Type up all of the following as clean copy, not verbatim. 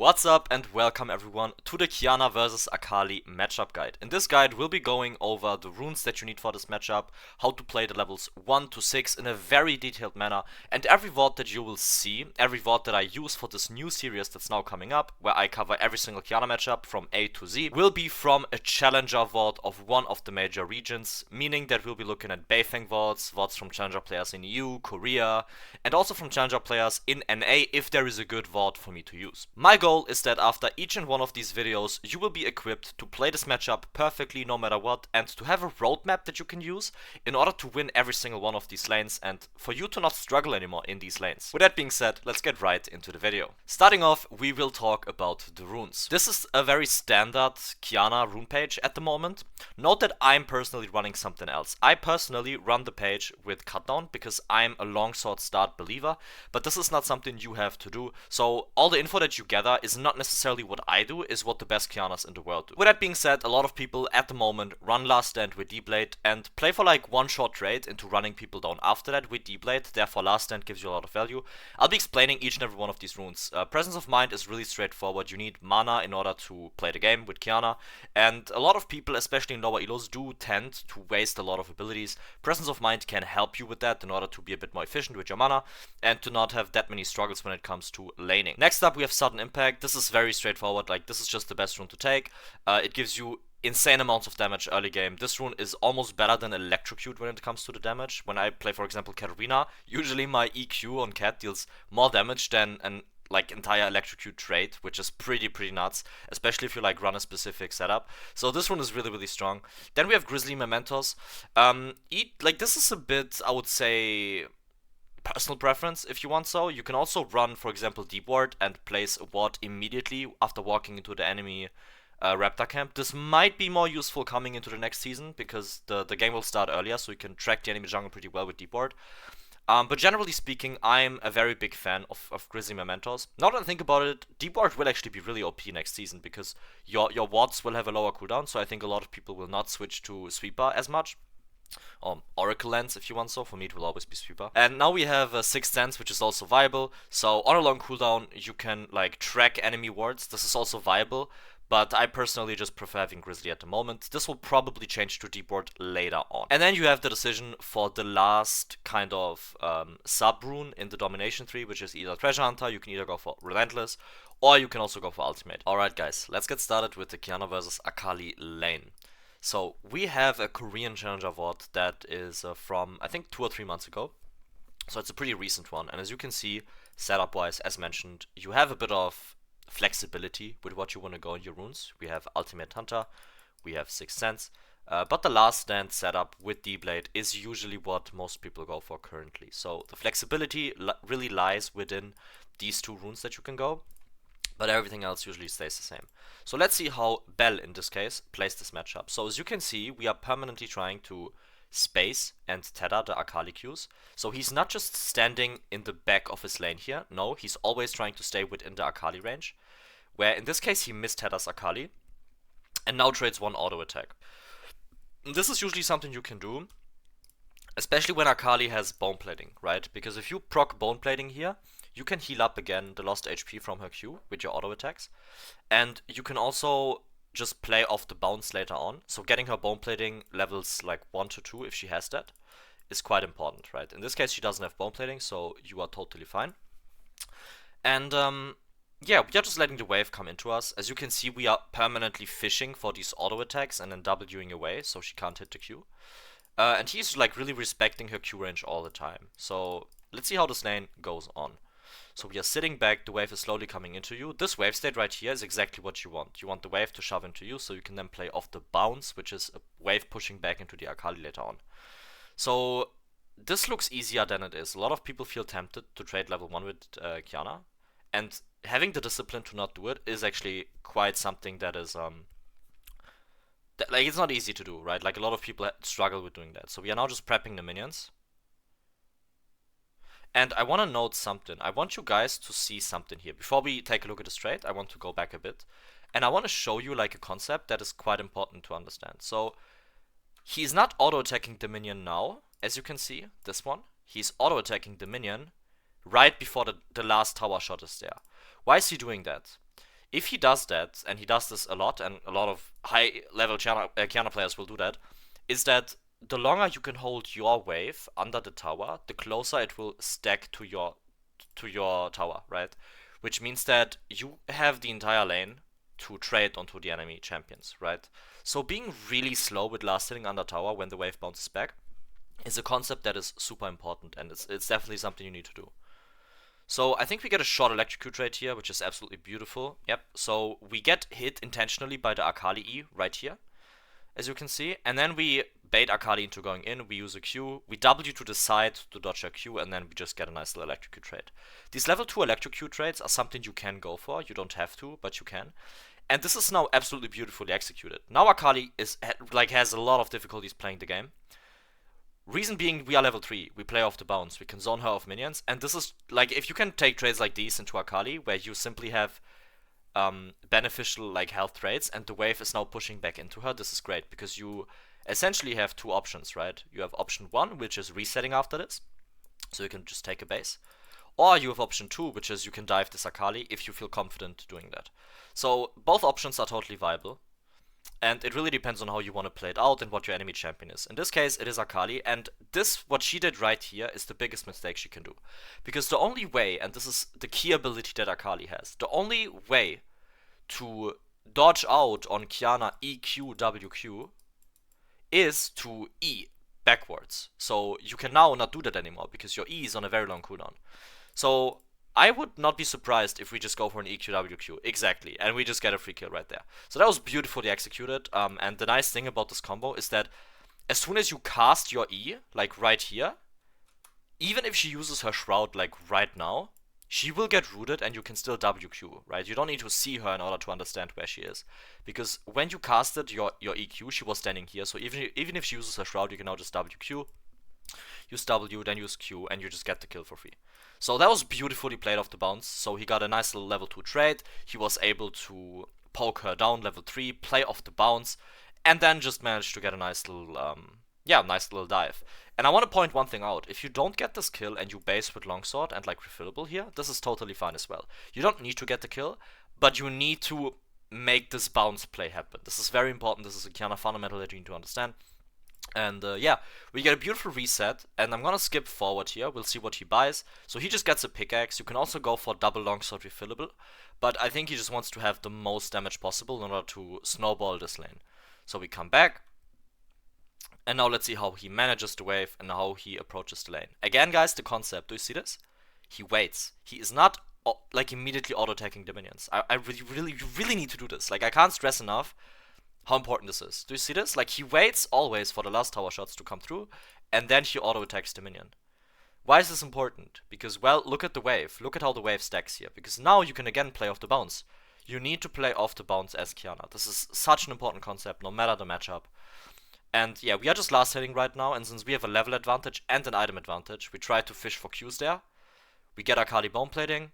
What's up and welcome everyone to the Qiyana vs Akali matchup guide. In this guide we'll be going over the runes that you need for this matchup, how to play the levels 1 to 6 in a very detailed manner, and every VOD that you will see, every VOD that I use for this new series that's now coming up, where I cover every single Qiyana matchup from A to Z, will be from a challenger VOD of one of the major regions, meaning that we'll be looking at Beifeng VODs, VODs from challenger players in EU, Korea, and also from challenger players in NA if there is a good VOD for me to use. My goal is that after each and one of these videos you will be equipped to play this matchup perfectly no matter what, and to have a roadmap that you can use in order to win every single one of these lanes and for you to not struggle anymore in these lanes. With that being said, let's get right into the video. Starting off, we will talk about the runes. This is a very standard Qiyana rune page at the moment. Note that I'm personally running something else. I personally run the page with cutdown because I'm a longsword start believer, but this is not something you have to do. So all the info that you gather is not necessarily what I do, is what the best Qiyanas in the world do. With that being said, a lot of people at the moment run last stand with D-Blade and play for like one short trade into running people down after that with D-Blade, therefore last stand gives you a lot of value. I'll be explaining each and every one of these runes. Presence of Mind is really straightforward. You need mana in order to play the game with Qiyana, and a lot of people, especially in lower elos, do tend to waste a lot of abilities. Presence of Mind can help you with that in order to be a bit more efficient with your mana and to not have that many struggles when it comes to laning. Next up we have Sudden Impact. This is very straightforward, like this is just the best rune to take. It gives you insane amounts of damage early game. This rune is almost better than Electrocute when it comes to the damage. When I play, for example, Katarina, usually my EQ on Cat deals more damage than an entire Electrocute trade, which is pretty nuts, especially if you like run a specific setup. So this one is really strong. Then we have Grizzly Mementos. This is a bit, I would say, personal preference if you want. So you can also run, for example, Deep Ward and place a ward immediately after walking into the enemy Raptor camp. This might be more useful coming into the next season because the game will start earlier, so you can track the enemy jungle pretty well with Deep Ward. But generally speaking, I'm a very big fan of Grizzly Mementos. Now that I think about it, Deep Ward will actually be really OP next season because your wards will have a lower cooldown, so I think a lot of people will not switch to Sweeper as much. Oracle Lens if you want, so for me it will always be Sweeper. And now we have Sixth Sense, which is also viable. So on a long cooldown you can like track enemy wards. This is also viable, but I personally just prefer having Grizzly at the moment. This will probably change to Deep Ward later on. And then you have the decision for the last kind of sub-rune in the Domination tree, which is either Treasure Hunter. You can either go for Relentless, or you can also go for Ultimate. Alright guys, let's get started with the Qiyana vs Akali lane. So we have a Korean challenger VOD that is from I think 2 or 3 months ago. So it's a pretty recent one, and as you can see, setup wise, as mentioned, you have a bit of flexibility with what you want to go in your runes. We have Ultimate Hunter, we have Sixth Sense, but the last stand setup with D-Blade is usually what most people go for currently. So the flexibility really lies within these two runes that you can go, but everything else usually stays the same. So let's see how Bell in this case plays this matchup. So as you can see, we are permanently trying to space and tether the Akali Qs. So he's not just standing in the back of his lane here, no, he's always trying to stay within the Akali range, where in this case he mistethers Akali and now trades one auto attack. This is usually something you can do, especially when Akali has bone plating, right? Because if you proc bone plating here, you can heal up again the lost HP from her Q with your auto attacks, and you can also just play off the bounce later on. So getting her bone plating levels like 1 to 2 if she has that is quite important, right? In this case she doesn't have bone plating, so you are totally fine. And yeah, we are just letting the wave come into us. As you can see, we are permanently fishing for these auto attacks and then Wing away so she can't hit the Q. And he's like really respecting her Q range all the time. So let's see how this lane goes on. So we are sitting back, the wave is slowly coming into you. This wave state right here is exactly what you want. You want the wave to shove into you so you can then play off the bounce, which is a wave pushing back into the Akali later on. So this looks easier than it is. A lot of people feel tempted to trade level 1 with Qiyana, and having the discipline to not do it is actually quite something that is it's not easy to do, right? Like a lot of people struggle with doing that. So we are now just prepping the minions. And I want to note something. I want you guys to see something here. Before we take a look at this trade, I want to go back a bit. And I want to show you like a concept that is quite important to understand. So he's not auto-attacking the minion now, as you can see, this one. He's auto-attacking the minion right before the last tower shot is there. Why is he doing that? if he does that, and he does this a lot, and a lot of high-level Qiyana players will do that, is that the longer you can hold your wave under the tower, the closer it will stack to your tower, right? Which means that you have the entire lane to trade onto the enemy champions, right? So being really slow with last hitting under tower when the wave bounces back is a concept that is super important, and it's definitely something you need to do. So I think we get a short electrocute trade here, which is absolutely beautiful. Yep, so we get hit intentionally by the Akali E right here, as you can see, and then we bait Akali into going in, we use a Q, we W to the side to dodge a Q, and then we just get a nice little electrocute trade. These level 2 electrocute trades are something you can go for, you don't have to, but you can. And this is now absolutely beautifully executed. Now Akali has a lot of difficulties playing the game. Reason being, we are level 3, we play off the bounce, we can zone her off minions, and this is, like, if you can take trades like these into Akali, where you simply have beneficial, like, health trades, and the wave is now pushing back into her, this is great, because you essentially have two options, right? You have option 1, which is resetting after this, so you can just take a base, or you have option 2, which is you can dive this Akali if you feel confident doing that. So both options are totally viable. And it really depends on how you want to play it out and what your enemy champion is. In this case, it is Akali, and this, what she did right here, is the biggest mistake she can do. Because the only way, and this is the key ability that Akali has, the only way to dodge out on Qiyana EQ WQ is to E backwards. So you can now not do that anymore, because your E is on a very long cooldown. So I would not be surprised if we just go for an EQWQ, exactly, and we just get a free kill right there. So that was beautifully executed, and the nice thing about this combo is that as soon as you cast your E, like right here, even if she uses her Shroud like right now, she will get rooted and you can still WQ, right? You don't need to see her in order to understand where she is. Because when you casted your EQ, she was standing here, so even if she uses her Shroud, you can now just WQ, use W, then use Q, and you just get the kill for free. So that was beautifully played off the bounce. So he got a nice little level 2 trade. He was able to poke her down level 3, play off the bounce, and then just managed to get a nice little, nice little dive. And I want to point one thing out. If you don't get this kill and you base with longsword and like refillable here, this is totally fine as well. You don't need to get the kill, but you need to make this bounce play happen. This is very important. This is a Qiyana fundamental that you need to understand. And yeah, we get a beautiful reset, and I'm gonna skip forward here, we'll see what he buys. So he just gets a pickaxe. You can also go for double longsword refillable, but I think he just wants to have the most damage possible in order to snowball this lane. So we come back, and now let's see how he manages the wave and how he approaches the lane. Again guys, the concept, do you see this? He waits. He is not like immediately auto-attacking the minions. You really need to do this. Like, I can't stress enough how important this is. Do you see this? Like, he waits always for the last tower shots to come through, and then he auto-attacks the minion. Why is this important? Because, well, look at the wave. Look at how the wave stacks here. Because now you can again play off the bounce. You need to play off the bounce as Qiyana. This is such an important concept, no matter the matchup. And yeah, we are just last hitting right now, and since we have a level advantage and an item advantage, we try to fish for Qs there. We get Akali bone plating,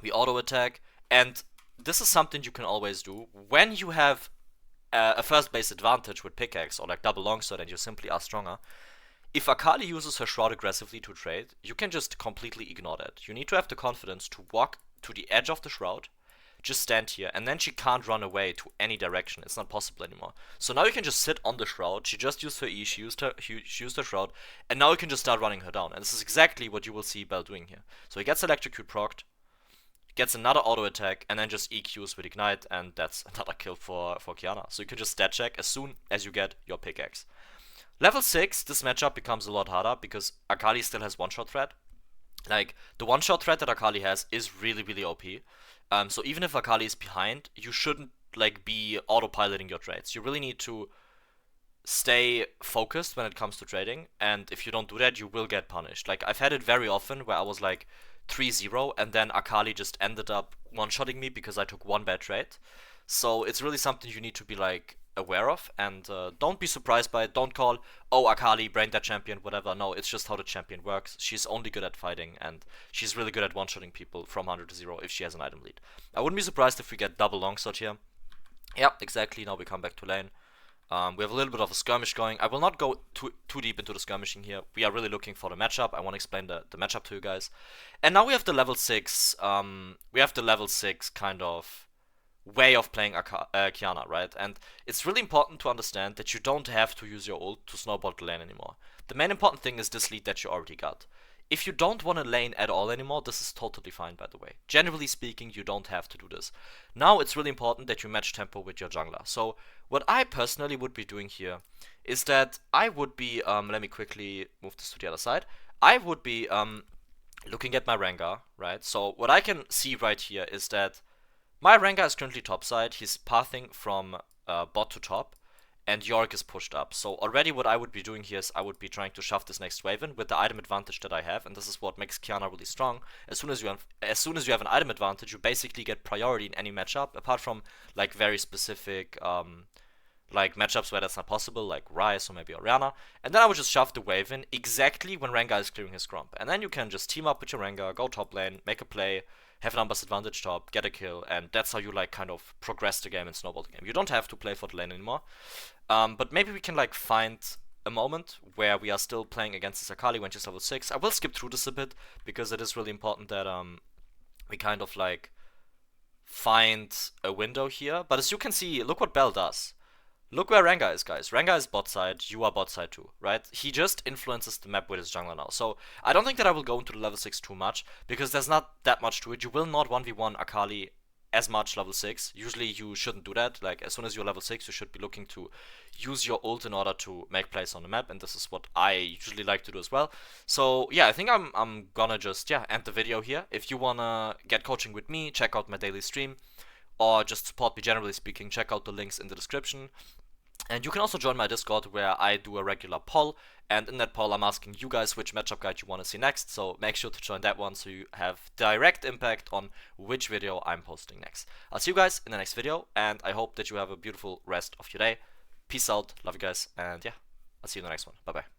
we auto-attack, and this is something you can always do. When you have a first base advantage with pickaxe or like double longsword and you simply are stronger, if Akali uses her Shroud aggressively to trade, you can just completely ignore that. You need to have the confidence to walk to the edge of the Shroud, just stand here, and then she can't run away to any direction. It's not possible anymore. So now you can just sit on the Shroud. She just used her E, she used her Shroud, and now you can just start running her down. And this is exactly what you will see Bell doing here. So he gets Electrocute procced, gets another auto attack, and then just EQs with Ignite, and that's another kill for Qiyana. So you can just stat check as soon as you get your pickaxe. Level 6, this matchup becomes a lot harder because Akali still has one-shot threat. Like, the one-shot threat that Akali has is really OP. So even if Akali is behind, you shouldn't like be autopiloting your trades. You really need to stay focused when it comes to trading, and if you don't do that, you will get punished. Like, I've had it very often where I was like 3-0 and then Akali just ended up one-shotting me because I took one bad trade. So it's really something you need to be like aware of, and don't be surprised by it. Don't call, oh, Akali brain that champion, whatever. No, it's just how the champion works. She's only good at fighting, and she's really good at one-shotting people from 100 to 0 if she has an item lead. I wouldn't be surprised if we get double longsword here. Yep, exactly. Now we come back to lane. We have a little bit of a skirmish going. I will not go too deep into the skirmishing here. We are really looking for the matchup. I want to explain the matchup to you guys. And now we have the level 6. We have the level 6 kind of way of playing Qiyana, right? And it's really important to understand that you don't have to use your ult to snowball the lane anymore. The main important thing is this lead that you already got. If you don't want to lane at all anymore, this is totally fine, by the way. Generally speaking, you don't have to do this. Now it's really important that you match tempo with your jungler. So what I personally would be doing here is that I would be, let me quickly move this to the other side. I would be looking at my Rengar, right? So what I can see right here is that my Rengar is currently topside. He's pathing from bot to top, and Yorick is pushed up. So already what I would be doing here is I would be trying to shove this next wave in with the item advantage that I have, and this is what makes Qiyana really strong. As soon as you have an item advantage, you basically get priority in any matchup, apart from like very specific like matchups where that's not possible, like Ryze or maybe Orianna. And then I would just shove the wave in exactly when Rengar is clearing his Grump. And then you can just team up with your Rengar, go top lane, make a play, have numbers advantage top, get a kill, and that's how you like kind of progress the game and snowball the game. You don't have to play for the lane anymore. But maybe we can like find a moment where we are still playing against this Akali when she's level 6. I will skip through this a bit because it is really important that we kind of like find a window here. But as you can see, look what Bell does. Look where Rengar is, guys. Rengar is bot side, you are bot side too, right? He just influences the map with his jungler now. So I don't think that I will go into the level 6 too much, because there's not that much to it. You will not 1v1 Akali as much level 6. Usually you shouldn't do that. Like, as soon as you're level 6, you should be looking to use your ult in order to make plays on the map, and this is what I usually like to do as well. So yeah, I think I'm gonna just, yeah, end the video here. If you wanna get coaching with me, check out my daily stream, or just support me generally speaking, check out the links in the description. And you can also join my Discord, where I do a regular poll, and in that poll I'm asking you guys which matchup guide you want to see next, so make sure to join that one so you have direct impact on which video I'm posting next. I'll see you guys in the next video, and I hope that you have a beautiful rest of your day. Peace out, love you guys, and yeah, I'll see you in the next one. Bye bye.